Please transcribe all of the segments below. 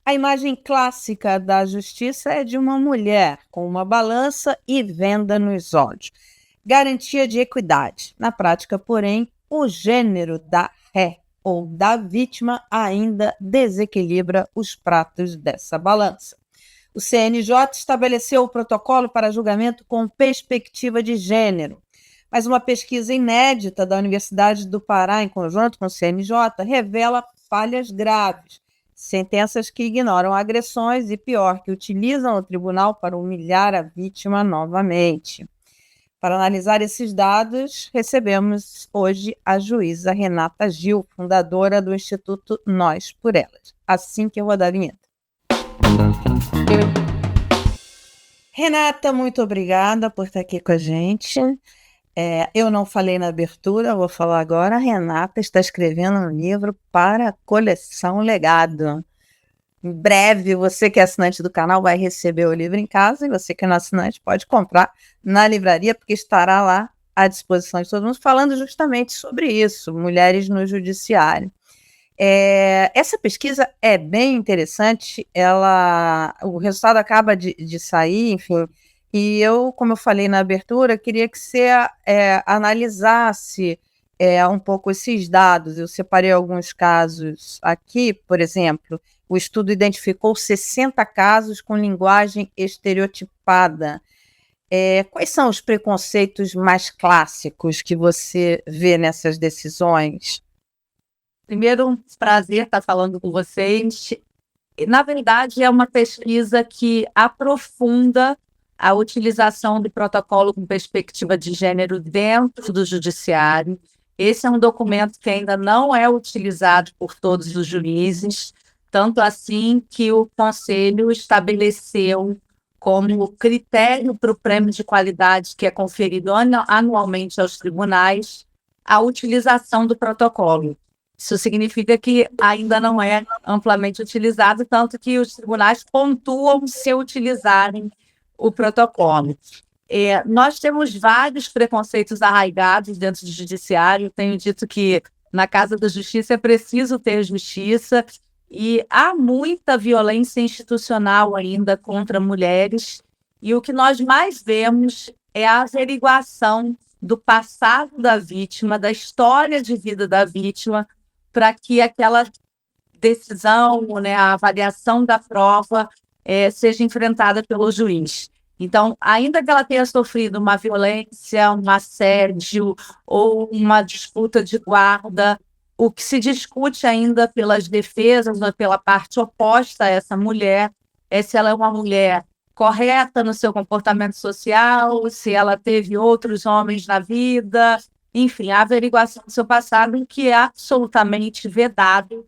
A imagem clássica da justiça é de uma mulher com uma balança e venda nos olhos. Garantia de equidade. Na prática, porém, o gênero da ré ou da vítima ainda desequilibra os pratos dessa balança. O CNJ estabeleceu o protocolo para julgamento com perspectiva de gênero, mas uma pesquisa inédita da Universidade do Pará, em conjunto com o CNJ, revela falhas graves, sentenças que ignoram agressões e, pior, que utilizam o tribunal para humilhar a vítima novamente. Para analisar esses dados, recebemos hoje a juíza Renata Gil, fundadora do Instituto Nós por Elas. Assim que eu vou dar a vinheta. Renata, muito obrigada por estar aqui com a gente. Eu não falei na abertura, vou falar agora. A Renata está escrevendo um livro para a coleção Legado. Em breve, você que é assinante do canal vai receber o livro em casa, e você que não é assinante pode comprar na livraria, porque estará lá à disposição de todo mundo, falando justamente sobre isso, mulheres no judiciário. Essa pesquisa é bem interessante, o resultado acaba de sair, enfim, e eu, como eu falei na abertura, queria que você analisasse um pouco esses dados. Eu separei alguns casos aqui, por exemplo, o estudo identificou 60 casos com linguagem estereotipada. Quais são os preconceitos mais clássicos que você vê nessas decisões? Primeiro, um prazer estar falando com vocês. Na verdade, é uma pesquisa que aprofunda a utilização do protocolo com perspectiva de gênero dentro do judiciário. Esse é um documento que ainda não é utilizado por todos os juízes, tanto assim que o Conselho estabeleceu como critério para o prêmio de qualidade que é conferido anualmente aos tribunais a utilização do protocolo. Isso significa que ainda não é amplamente utilizado, tanto que os tribunais pontuam se utilizarem o protocolo. Nós temos vários preconceitos arraigados dentro do judiciário. Tenho dito que na Casa da Justiça é preciso ter justiça, e há muita violência institucional ainda contra mulheres, e o que nós mais vemos é a averiguação do passado da vítima, da história de vida da vítima, para que aquela decisão, né, a avaliação da prova seja enfrentada pelo juiz. Então, ainda que ela tenha sofrido uma violência, um assédio ou uma disputa de guarda, o que se discute ainda pelas defesas ou pela parte oposta a essa mulher é se ela é uma mulher correta no seu comportamento social, se ela teve outros homens na vida, enfim, a averiguação do seu passado, que é absolutamente vedado,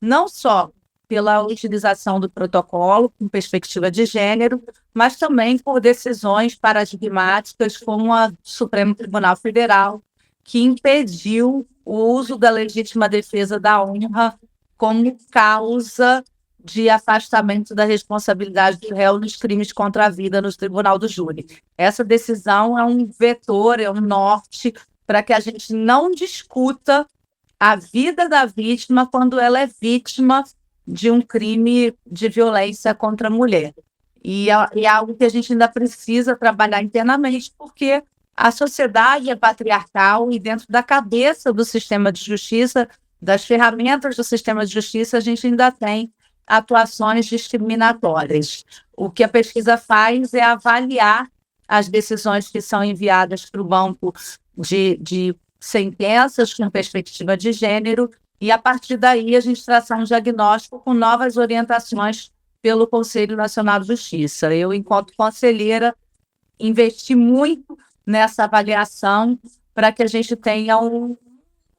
não só pela utilização do protocolo com perspectiva de gênero, mas também por decisões paradigmáticas como a do Supremo Tribunal Federal, que impediu o uso da legítima defesa da honra como causa de afastamento da responsabilidade do réu nos crimes contra a vida no Tribunal do Júri. Essa decisão é um vetor, é um norte para que a gente não discuta a vida da vítima quando ela é vítima de um crime de violência contra a mulher. E é algo que a gente ainda precisa trabalhar internamente, porque a sociedade é patriarcal, e dentro da cabeça do sistema de justiça, das ferramentas do sistema de justiça, a gente ainda tem atuações discriminatórias. O que a pesquisa faz é avaliar as decisões que são enviadas para o banco de sentenças com perspectiva de gênero, e a partir daí a gente traça um diagnóstico com novas orientações pelo Conselho Nacional de Justiça. Eu, enquanto conselheira, investi muito nessa avaliação para que a gente tenha um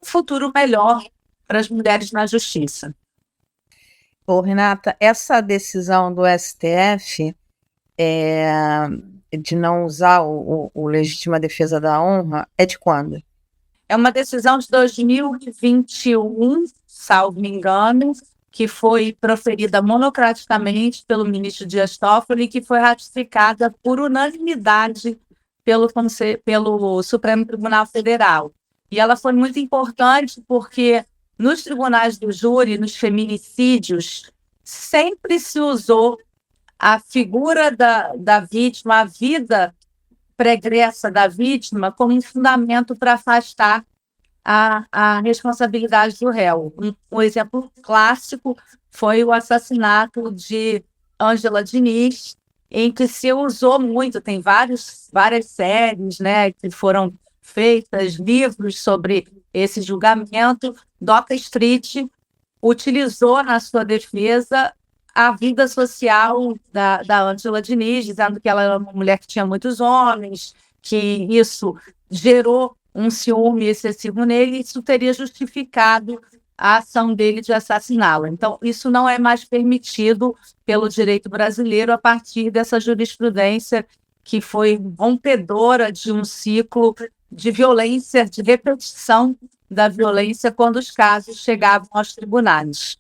futuro melhor para as mulheres na justiça. Renata, essa decisão do STF de não usar o legítima defesa da honra é de quando? É uma decisão de 2021, salvo me engano, que foi proferida monocraticamente pelo ministro Dias Toffoli, e que foi ratificada por unanimidade pelo Supremo Tribunal Federal. E ela foi muito importante porque nos tribunais do júri, nos feminicídios, sempre se usou a figura da vítima, a vida pregressa da vítima, como um fundamento para afastar a responsabilidade do réu. Um exemplo clássico foi o assassinato de Ângela Diniz, em que se usou muito, tem várias séries, né, que foram feitas, livros sobre esse julgamento. Doca Street utilizou na sua defesa a vida social da Ângela Diniz, dizendo que ela era uma mulher que tinha muitos homens, que isso gerou um ciúme excessivo nele, e isso teria justificado a ação dele de assassiná-la. Então, isso não é mais permitido pelo direito brasileiro a partir dessa jurisprudência que foi rompedora de um ciclo de violência, de repetição da violência quando os casos chegavam aos tribunais.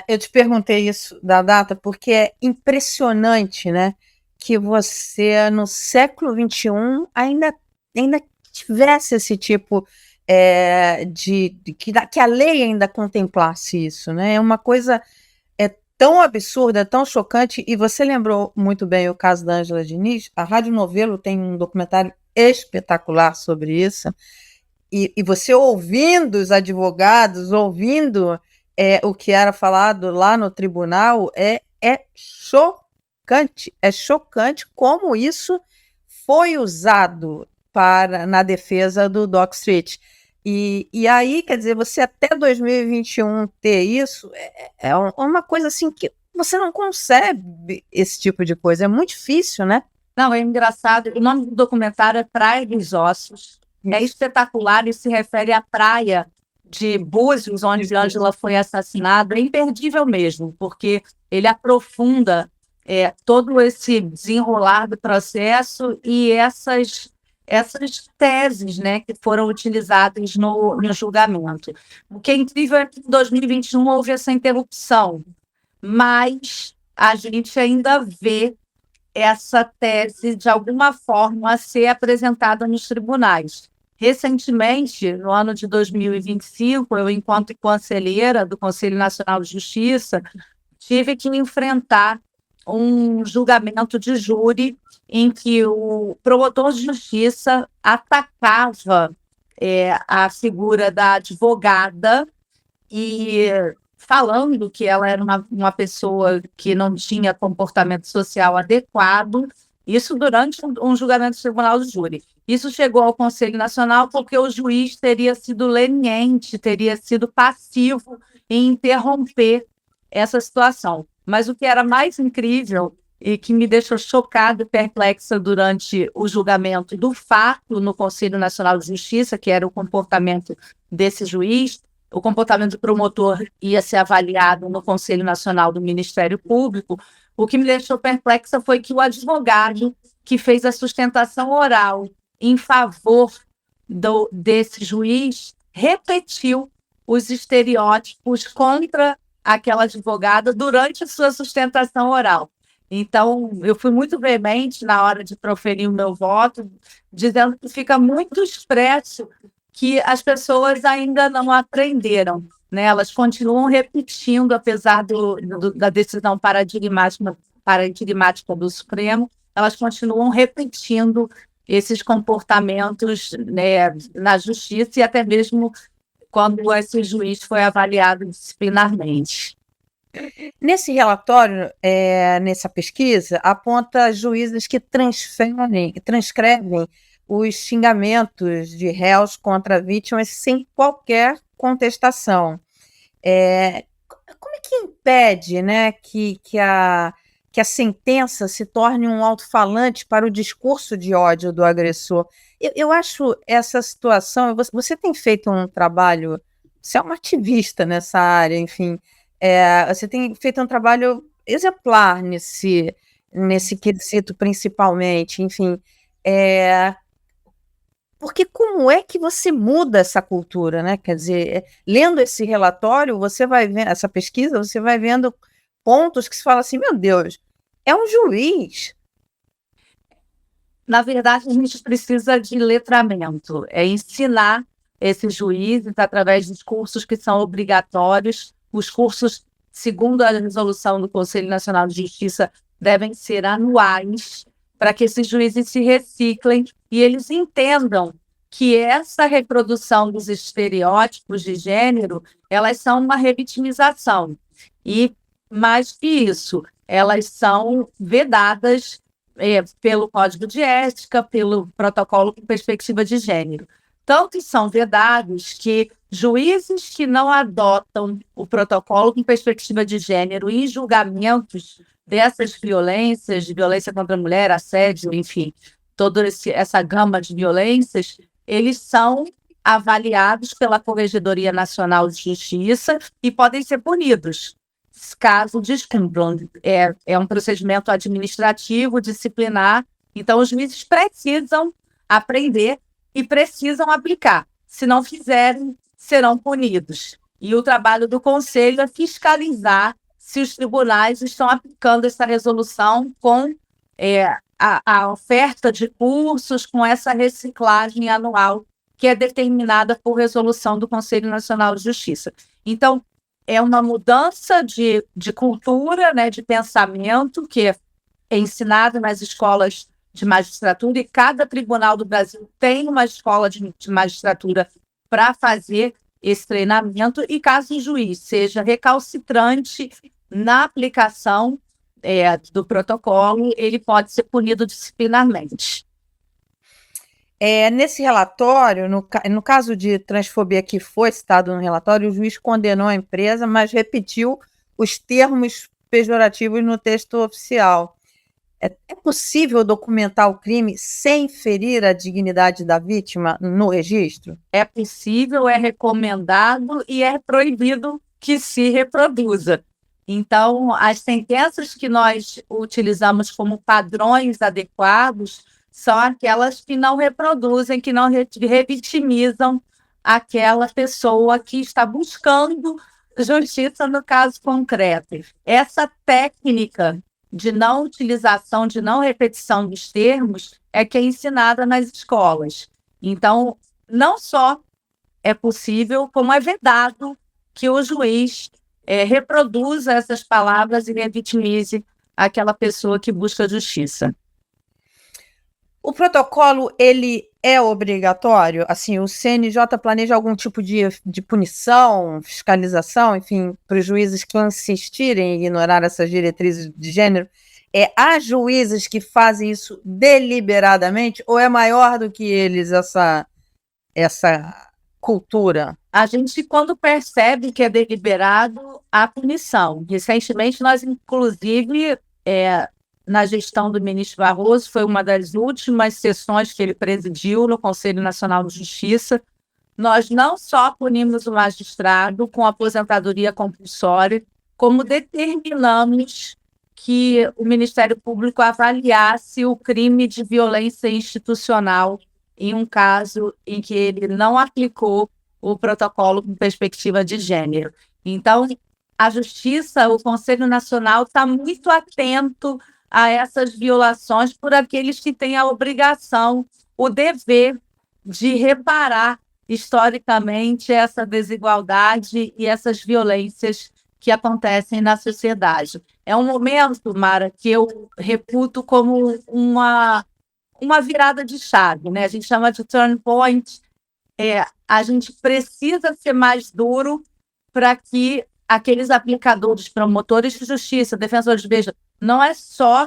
Eu te perguntei isso da data porque é impressionante, né, que você, no século XXI, ainda tivesse esse tipo que a lei ainda contemplasse isso, né? É uma coisa tão absurda, tão chocante, e você lembrou muito bem o caso da Ângela Diniz. A Rádio Novelo tem um documentário espetacular sobre isso, e você ouvindo os advogados, ouvindo o que era falado lá no tribunal, é chocante como isso foi usado na defesa do Dock Street. E aí, quer dizer, você até 2021 ter isso é uma coisa assim que você não concebe esse tipo de coisa, é muito difícil, né? Não, é engraçado, o nome do documentário é Praia dos Ossos, é espetacular e se refere à praia de Búzios, onde Ângela foi assassinada, é imperdível mesmo, porque ele aprofunda todo esse desenrolar do processo e essas teses, né, que foram utilizadas no julgamento. O que é incrível é que em 2021 houve essa interrupção, mas a gente ainda vê essa tese, de alguma forma, ser apresentada nos tribunais. Recentemente, no ano de 2025, eu, enquanto conselheira do Conselho Nacional de Justiça, tive que enfrentar um julgamento de júri em que o promotor de justiça atacava a figura da advogada e falando que ela era uma pessoa que não tinha comportamento social adequado, isso durante um julgamento do tribunal do júri. Isso chegou ao Conselho Nacional porque o juiz teria sido leniente, teria sido passivo em interromper essa situação. Mas o que era mais incrível e que me deixou chocada e perplexa durante o julgamento do fato no Conselho Nacional de Justiça, que era o comportamento desse juiz, o comportamento do promotor ia ser avaliado no Conselho Nacional do Ministério Público. O que me deixou perplexa foi que o advogado que fez a sustentação oral em favor desse juiz repetiu os estereótipos contra aquela advogada durante sua sustentação oral. Então, eu fui muito veemente na hora de proferir o meu voto, dizendo que fica muito expresso que as pessoas ainda não aprenderam, né? Elas continuam repetindo, apesar da decisão paradigmática do Supremo, elas continuam repetindo esses comportamentos, né, na justiça e até mesmo quando esse juiz foi avaliado disciplinarmente. Nesse relatório, nessa pesquisa, aponta juízes que transcrevem os xingamentos de réus contra vítimas sem qualquer contestação. Como é que impede, né, que a sentença se torne um alto-falante para o discurso de ódio do agressor? Eu acho essa situação... Você tem feito um trabalho... Você é uma ativista nessa área, enfim... você tem feito um trabalho exemplar nesse quesito, principalmente, enfim, porque como é que você muda essa cultura, né? Quer dizer, lendo esse relatório, você vai vendo essa pesquisa, você vai vendo pontos que se fala assim, meu Deus, é um juiz. Na verdade, a gente precisa de letramento, ensinar esses juízes através dos cursos que são obrigatórios. Os cursos segundo a resolução do Conselho Nacional de Justiça, devem ser anuais, para que esses juízes se reciclem e eles entendam que essa reprodução dos estereótipos de gênero, elas são uma revitimização. E, mais que isso, elas são vedadas pelo Código de Ética, pelo Protocolo com Perspectiva de Gênero. Tanto são vedados que juízes que não adotam o Protocolo com Perspectiva de Gênero em julgamentos dessas violências, de violência contra a mulher, assédio, enfim, toda essa gama de violências, eles são avaliados pela Corregedoria Nacional de Justiça e podem ser punidos, caso descumpram. É um procedimento administrativo, disciplinar, então os juízes precisam aprender e precisam aplicar. Se não fizerem, serão punidos. E o trabalho do Conselho é fiscalizar se os tribunais estão aplicando essa resolução com a oferta de cursos, com essa reciclagem anual que é determinada por resolução do Conselho Nacional de Justiça. Então, é uma mudança de cultura, né, de pensamento, que é ensinado nas escolas de magistratura, e cada tribunal do Brasil tem uma escola de magistratura para fazer esse treinamento, e caso o juiz seja recalcitrante na aplicação do protocolo, ele pode ser punido disciplinarmente. Nesse relatório, no caso de transfobia que foi citado no relatório, o juiz condenou a empresa, mas repetiu os termos pejorativos no texto oficial. É possível documentar o crime sem ferir a dignidade da vítima no registro? É possível, é recomendado e é proibido que se reproduza. Então, as sentenças que nós utilizamos como padrões adequados são aquelas que não reproduzem, que não revitimizam aquela pessoa que está buscando justiça no caso concreto. Essa técnica de não utilização, de não repetição dos termos, é que é ensinada nas escolas. Então, não só é possível, como é vedado que o juiz reproduza essas palavras e revitimize aquela pessoa que busca justiça. O protocolo, ele é obrigatório? Assim, o CNJ planeja algum tipo de punição, fiscalização, enfim, para os juízes que insistirem em ignorar essas diretrizes de gênero? Há juízes que fazem isso deliberadamente ou é maior do que eles essa cultura? A gente, quando percebe que é deliberado, há punição. Recentemente, nós, inclusive, na gestão do ministro Barroso, foi uma das últimas sessões que ele presidiu no Conselho Nacional de Justiça. Nós não só punimos o magistrado com aposentadoria compulsória, como determinamos que o Ministério Público avaliasse o crime de violência institucional em um caso em que ele não aplicou o protocolo com perspectiva de gênero. Então, a Justiça, o Conselho Nacional, está muito atento a essas violações por aqueles que têm a obrigação, o dever de reparar historicamente essa desigualdade e essas violências que acontecem na sociedade. É um momento, Mara, que eu reputo como uma virada de chave, né? A gente chama de turn point. A gente precisa ser mais duro para que aqueles aplicadores, promotores de justiça, defensores, veja, não é só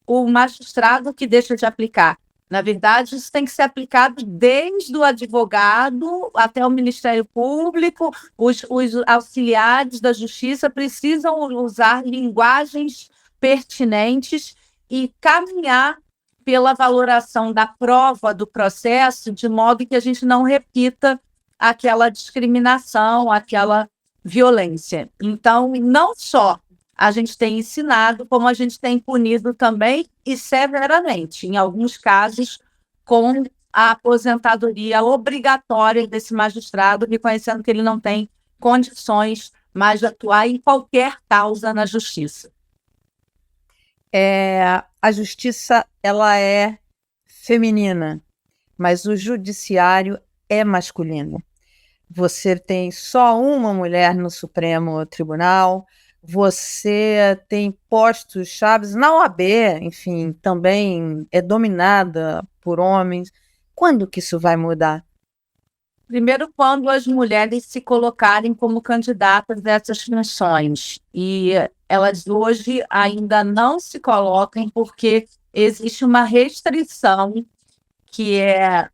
o magistrado que deixa de aplicar. Na verdade, isso tem que ser aplicado desde o advogado até o Ministério Público. Os auxiliares da Justiça precisam usar linguagens pertinentes e caminhar pela valoração da prova do processo, de modo que a gente não repita aquela discriminação, aquela violência. Então, não só a gente tem ensinado, como a gente tem punido também, e severamente, em alguns casos, com a aposentadoria obrigatória desse magistrado, reconhecendo que ele não tem condições mais de atuar em qualquer causa na justiça. A justiça, ela é feminina, mas o judiciário é masculino. Você tem só uma mulher no Supremo Tribunal, você tem postos chaves na OAB, enfim, também é dominada por homens. Quando que isso vai mudar? Primeiro, quando as mulheres se colocarem como candidatas a essas funções. E elas hoje ainda não se colocam porque existe uma restrição que é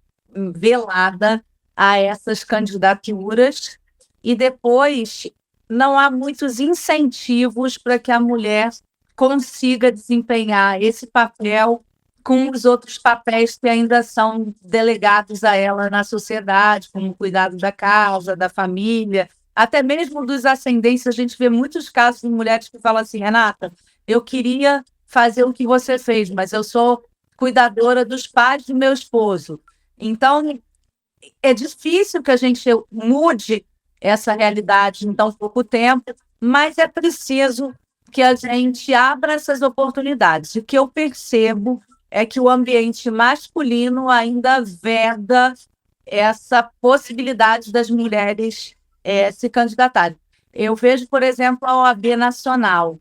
velada a essas candidaturas, e depois não há muitos incentivos para que a mulher consiga desempenhar esse papel com os outros papéis que ainda são delegados a ela na sociedade, como o cuidado da casa, da família, até mesmo dos ascendentes. A gente vê muitos casos de mulheres que falam assim: Renata, eu queria fazer o que você fez, mas eu sou cuidadora dos pais do meu esposo. Então, é difícil que a gente mude essa realidade em tão pouco tempo, mas é preciso que a gente abra essas oportunidades. O que eu percebo é que o ambiente masculino ainda veda essa possibilidade das mulheres se candidatarem. Eu vejo, por exemplo, a OAB Nacional.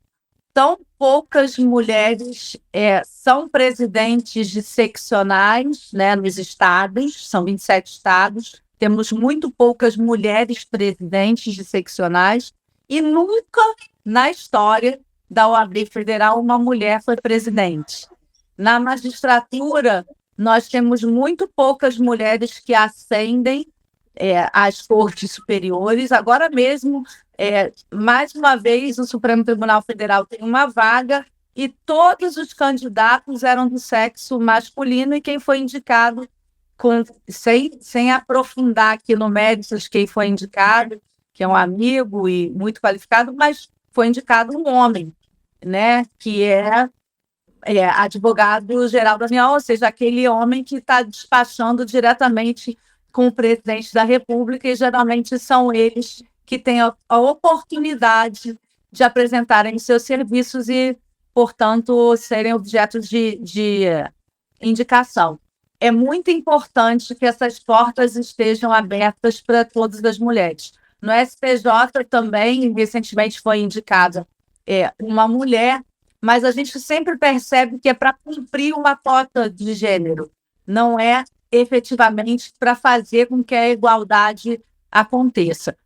Tão poucas mulheres são presidentes de seccionais, né, nos estados, são 27 estados, temos muito poucas mulheres presidentes de seccionais, e nunca na história da OAB Federal uma mulher foi presidente. Na magistratura, nós temos muito poucas mulheres que ascendem às cortes superiores. Agora mesmo, mais uma vez, o Supremo Tribunal Federal tem uma vaga e todos os candidatos eram do sexo masculino, e quem foi indicado, sem aprofundar aqui no mérito de quem foi indicado, que é um amigo e muito qualificado, mas foi indicado um homem, né, que advogado-geral da União, ou seja, aquele homem que está despachando diretamente com o presidente da República, e geralmente são eles que têm a oportunidade de apresentarem seus serviços e, portanto, serem objeto de indicação. É muito importante que essas portas estejam abertas para todas as mulheres. No STJ também, recentemente foi indicada uma mulher, mas a gente sempre percebe que é para cumprir uma cota de gênero, não é efetivamente para fazer com que a igualdade aconteça.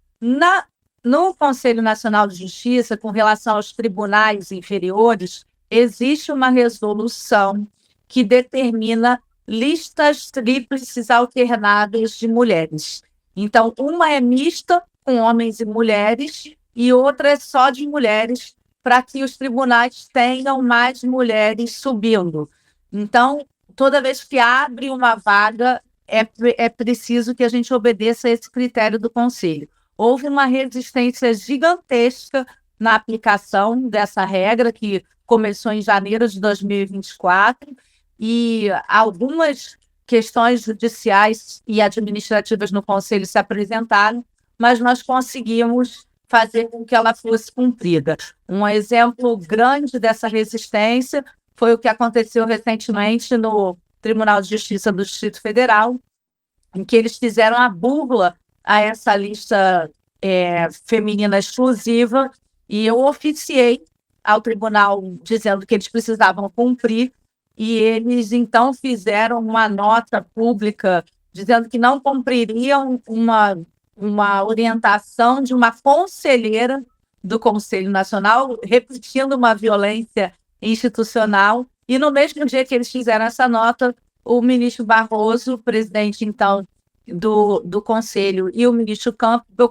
No Conselho Nacional de Justiça, com relação aos tribunais inferiores, existe uma resolução que determina listas tríplices alternadas de mulheres. Então, uma é mista, com homens e mulheres, e outra é só de mulheres, para que os tribunais tenham mais mulheres subindo. Então, toda vez que abre uma vaga, é preciso que a gente obedeça a esse critério do Conselho. Houve uma resistência gigantesca na aplicação dessa regra, que começou em janeiro de 2024, e algumas questões judiciais e administrativas no Conselho se apresentaram, mas nós conseguimos fazer com que ela fosse cumprida. Um exemplo grande dessa resistência foi o que aconteceu recentemente no Tribunal de Justiça do Distrito Federal, em que eles fizeram a búrla a essa lista feminina exclusiva, e eu oficiei ao tribunal dizendo que eles precisavam cumprir, e eles então fizeram uma nota pública dizendo que não cumpririam uma orientação de uma conselheira do Conselho Nacional, repetindo uma violência institucional. E no mesmo dia que eles fizeram essa nota, o ministro Barroso, presidente então do Conselho, e o ministro Campos, o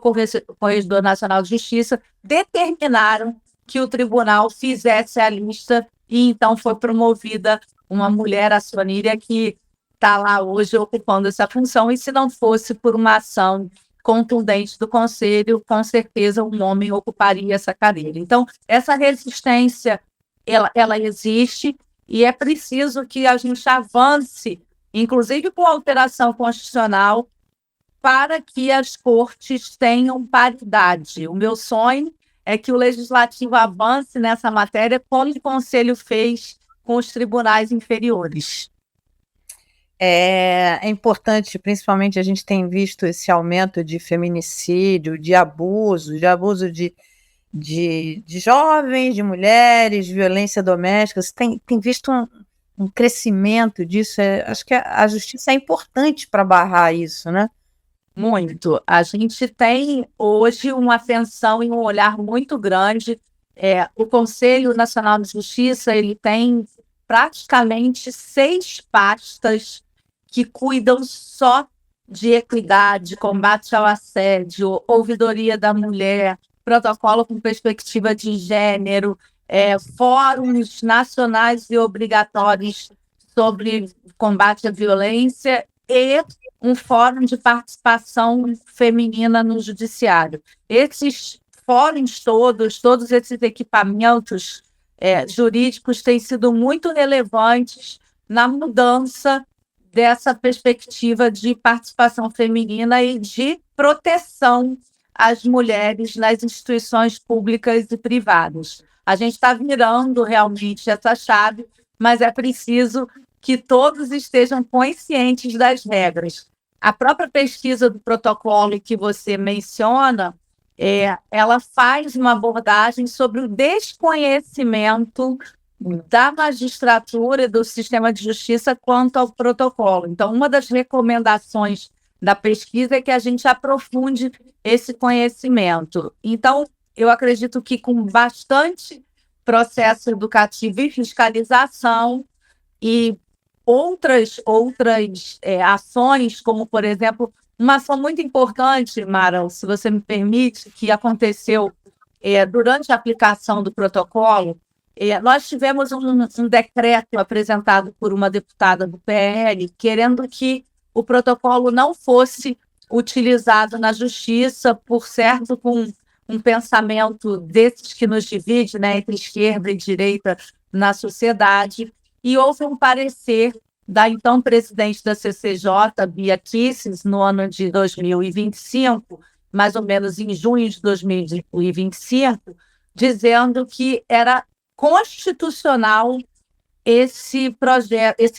Corregedor Nacional de Justiça, determinaram que o tribunal fizesse a lista, e então foi promovida uma mulher, a Soníria, que está lá hoje ocupando essa função, e se não fosse por uma ação contundente do Conselho, com certeza um homem ocuparia essa cadeira. Então, essa resistência, ela existe, e é preciso que a gente avance, inclusive com alteração constitucional, para que as cortes tenham paridade. O meu sonho é que o Legislativo avance nessa matéria, como o Conselho fez com os tribunais inferiores. É importante, principalmente a gente tem visto esse aumento de feminicídio, de abuso de jovens, de mulheres, violência doméstica. Você tem visto um crescimento disso? Acho que a justiça é importante para barrar isso, né? Muito. A gente tem hoje uma atenção e um olhar muito grande. O Conselho Nacional de Justiça ele tem praticamente 6 pastas que cuidam só de equidade, combate ao assédio, ouvidoria da mulher, protocolo com perspectiva de gênero, fóruns nacionais e obrigatórios sobre combate à violência e um fórum de participação feminina no judiciário. Esses fóruns todos esses equipamentos jurídicos têm sido muito relevantes na mudança dessa perspectiva de participação feminina e de proteção às mulheres nas instituições públicas e privadas. A gente está virando realmente essa chave, mas é preciso que todos estejam conscientes das regras. A própria pesquisa do protocolo que você menciona, ela faz uma abordagem sobre o desconhecimento da magistratura e do sistema de justiça quanto ao protocolo. Então, uma das recomendações da pesquisa é que a gente aprofunde esse conhecimento. Então, eu acredito que com bastante processo educativo e fiscalização e outras ações, como, por exemplo, uma ação muito importante, Mara, se você me permite, que aconteceu durante a aplicação do protocolo. Nós tivemos um decreto apresentado por uma deputada do PL, querendo que o protocolo não fosse utilizado na justiça, por certo, com um pensamento desses que nos divide, né, entre esquerda e direita na sociedade, e houve um parecer da então presidente da CCJ, Bia Kicis, no ano de 2025, mais ou menos em junho de 2025, dizendo que era constitucional esse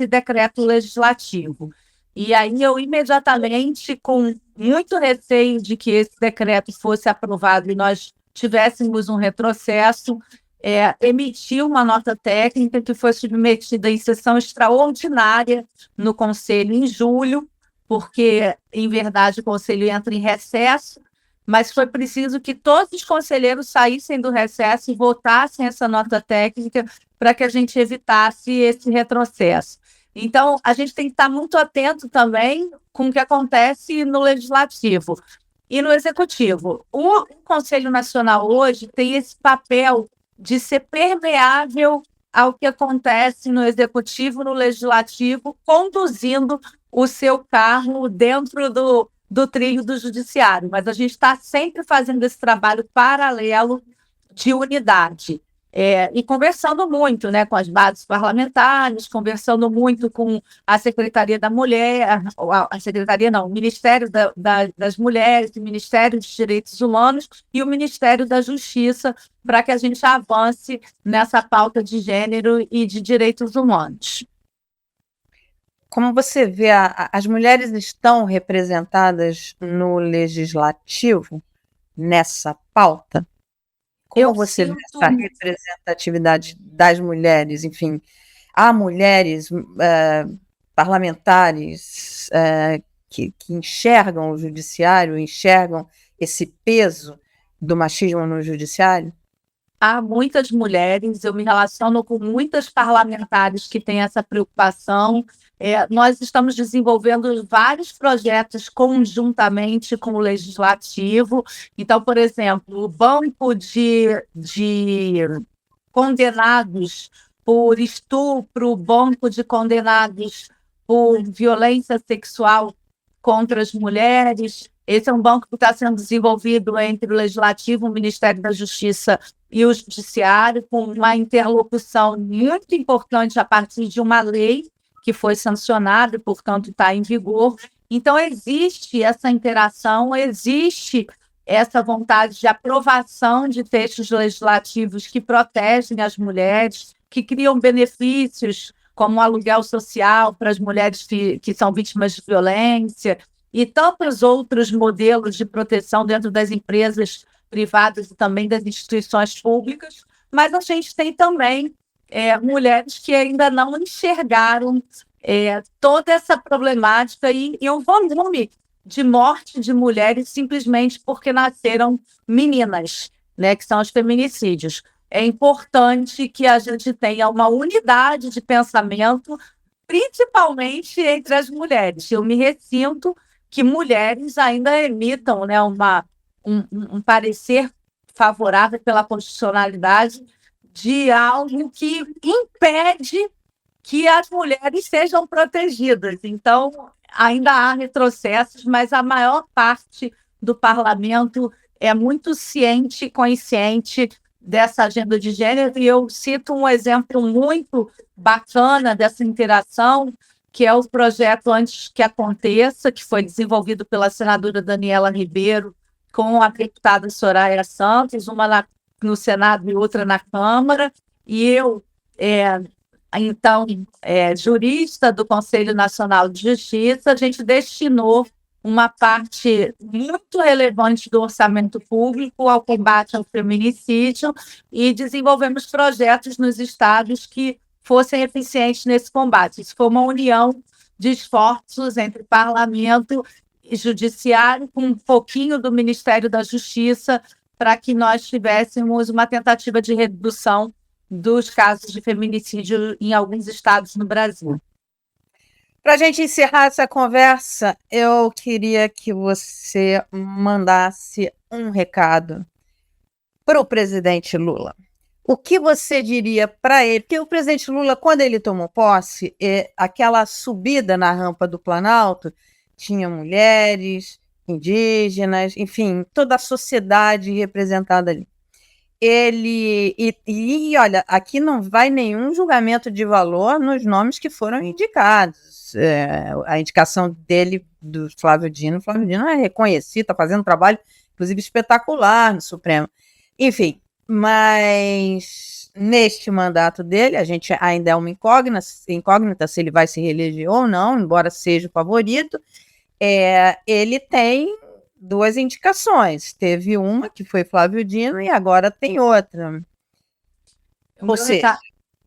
decreto legislativo. E aí eu imediatamente, com muito receio de que esse decreto fosse aprovado e nós tivéssemos um retrocesso, emiti uma nota técnica que foi submetida em sessão extraordinária no Conselho em julho, porque, em verdade, o Conselho entra em recesso, mas foi preciso que todos os conselheiros saíssem do recesso e votassem essa nota técnica para que a gente evitasse esse retrocesso. Então, a gente tem que estar muito atento também com o que acontece no Legislativo e no Executivo. O Conselho Nacional hoje tem esse papel de ser permeável ao que acontece no Executivo, no Legislativo, conduzindo o seu carro dentro do trilho do Judiciário. Mas a gente está sempre fazendo esse trabalho paralelo de unidade. E conversando muito, né, com as bases parlamentares, conversando muito com a Secretaria da Mulher, a Secretaria não, o Ministério das Mulheres, o Ministério dos Direitos Humanos e o Ministério da Justiça, para que a gente avance nessa pauta de gênero e de direitos humanos. Como você vê, as mulheres estão representadas no Legislativo nessa pauta? Como você vê essa representatividade das mulheres? Enfim, há mulheres parlamentares que enxergam o judiciário, enxergam esse peso do machismo no judiciário? Há muitas mulheres, eu me relaciono com muitas parlamentares que têm essa preocupação. Nós estamos desenvolvendo vários projetos conjuntamente com o Legislativo. Então, por exemplo, o banco de condenados por estupro, o banco de condenados por violência sexual contra as mulheres. Esse é um banco que está sendo desenvolvido entre o Legislativo, o Ministério da Justiça e o Judiciário, com uma interlocução muito importante a partir de uma lei que foi sancionada e, portanto, está em vigor. Então, existe essa interação, existe essa vontade de aprovação de textos legislativos que protegem as mulheres, que criam benefícios, como o aluguel social para as mulheres que são vítimas de violência, e tantos outros modelos de proteção dentro das empresas privadas e também das instituições públicas, mas a gente tem também mulheres que ainda não enxergaram toda essa problemática e um volume de morte de mulheres simplesmente porque nasceram meninas, né, que são os feminicídios. É importante que a gente tenha uma unidade de pensamento, principalmente entre as mulheres. Eu me ressinto que mulheres ainda emitam, né, um parecer favorável pela constitucionalidade de algo que impede que as mulheres sejam protegidas. Então, ainda há retrocessos, mas a maior parte do parlamento é muito ciente e consciente dessa agenda de gênero, e eu cito um exemplo muito bacana dessa interação, que é o projeto Antes que Aconteça, que foi desenvolvido pela senadora Daniela Ribeiro com a deputada Soraya Santos, uma no Senado e outra na Câmara, e eu, então, jurista do Conselho Nacional de Justiça, a gente destinou uma parte muito relevante do orçamento público ao combate ao feminicídio e desenvolvemos projetos nos estados que fossem eficientes nesse combate. Isso foi uma união de esforços entre parlamento e judiciário, com um pouquinho do Ministério da Justiça, para que nós tivéssemos uma tentativa de redução dos casos de feminicídio em alguns estados no Brasil. Para a gente encerrar essa conversa, eu queria que você mandasse um recado para o presidente Lula. O que você diria para ele? Porque o presidente Lula, quando ele tomou posse, aquela subida na rampa do Planalto, tinha mulheres, indígenas, enfim, toda a sociedade representada ali. Olha, aqui não vai nenhum julgamento de valor nos nomes que foram indicados. A indicação dele, do Flávio Dino é reconhecido, está fazendo um trabalho, inclusive, espetacular no Supremo. Enfim, mas neste mandato dele, a gente ainda é uma incógnita se ele vai se reeleger ou não, embora seja o favorito. Ele tem 2 indicações. Teve uma, que foi Flávio Dino, e agora tem outra.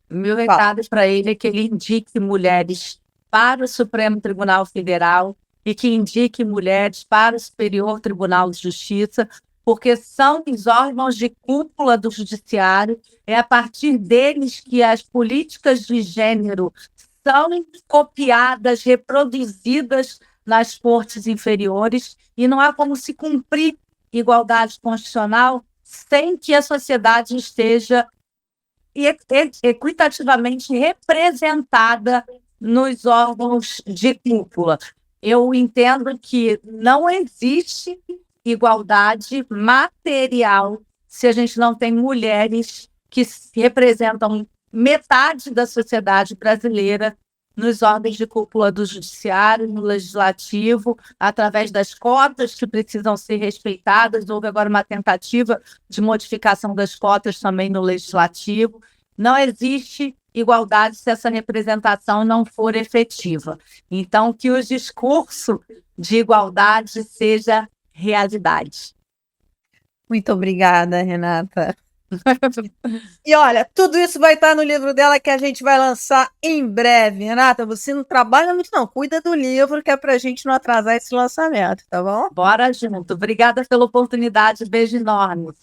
Meu recado para ele é que ele indique mulheres para o Supremo Tribunal Federal e que indique mulheres para o Superior Tribunal de Justiça, porque são os órgãos de cúpula do judiciário, é a partir deles que as políticas de gênero são copiadas, reproduzidas nas cortes inferiores, e não há como se cumprir igualdade constitucional sem que a sociedade esteja equitativamente representada nos órgãos de cúpula. Eu entendo que não existe igualdade material se a gente não tem mulheres que representam metade da sociedade brasileira nos órgãos de cúpula do judiciário, no legislativo, através das cotas que precisam ser respeitadas. Houve agora uma tentativa de modificação das cotas também no legislativo. Não existe igualdade se essa representação não for efetiva. Então, que o discurso de igualdade seja realidade. Muito obrigada, Renata. E olha, tudo isso vai estar no livro dela, que a gente vai lançar em breve. Renata, você não trabalha muito, não. Cuida do livro, que é para a gente não atrasar esse lançamento, tá bom? Bora junto. Obrigada pela oportunidade. Beijo enorme.